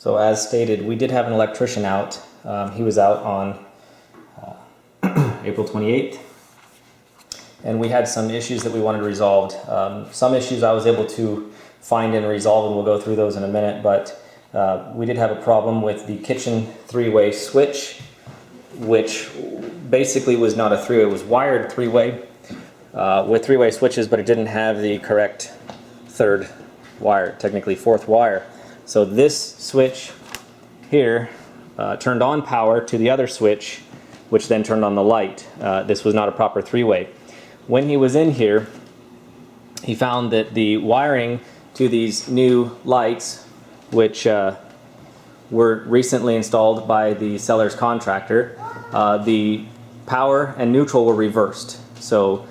So as stated, we did have an electrician out. He was out on April 28th, and we had some issues that we wanted resolved. Some issues I was able to find and resolve, and we'll go through those in a minute, but we did have a problem with the kitchen three-way switch, which basically was not a three-way, it was wired three-way with three-way switches, but it didn't have the correct third wire, technically fourth wire. So this switch here turned on power to the other switch, which then turned on the light. This was not a proper three-way. When he was in here, he found that the wiring to these new lights, which were recently installed by the seller's contractor, the power and neutral were reversed. So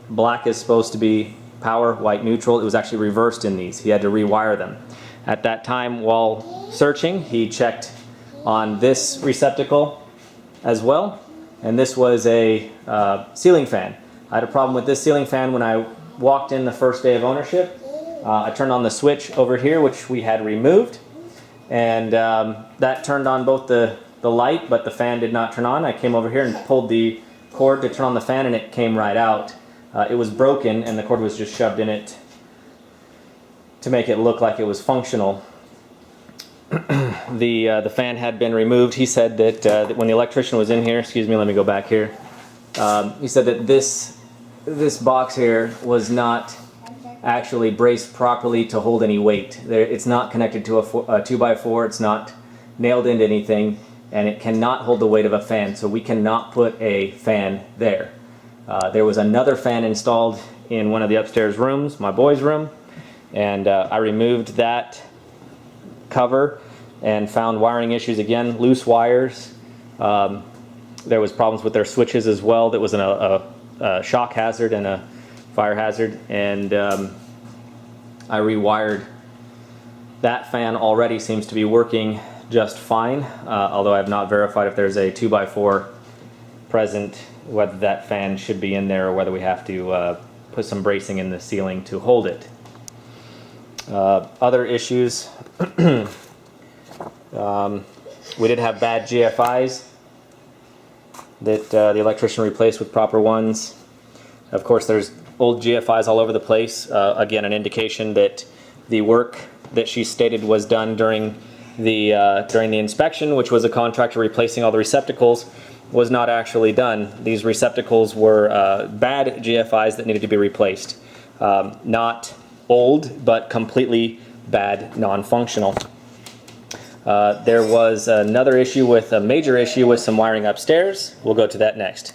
black is supposed to be power, white neutral. It was actually reversed in these. He had to rewire them. At that time, while searching, he checked on this receptacle as well, and this was a ceiling fan. I had a problem with this ceiling fan when I walked in the first day of ownership. I turned on the switch over here, which we had removed, and that turned on both the light, but the fan did not turn on. I came over here and pulled the cord to turn on the fan, and it came right out. It was broken, and the cord was just shoved in it to make it look like it was functional. The fan had been removed. He said that when the electrician was in here, excuse me, let me go back here. He said that this box here was not actually braced properly to hold any weight. It's not connected to a 2x4. It's not nailed into anything, and it cannot hold the weight of a fan. So we cannot put a fan there. There was another fan installed in one of the upstairs rooms, my boys' room, and I removed that cover and found wiring issues again, loose wires. There was problems with their switches as well. That was a shock hazard and a fire hazard, and I rewired that fan. Already seems to be working just fine, although I have not verified if there's a 2x4 present, whether that fan should be in there or whether we have to put some bracing in the ceiling to hold it. Other issues, we did have bad GFIs that the electrician replaced with proper ones. Of course, there's old GFIs all over the place. Again, an indication that the work that she stated was done during the inspection, which was a contractor replacing all the receptacles, was not actually done. These receptacles were bad GFIs that needed to be replaced. Not old, but completely bad, non-functional. There was another issue with a major issue with some wiring upstairs. We'll go to that next.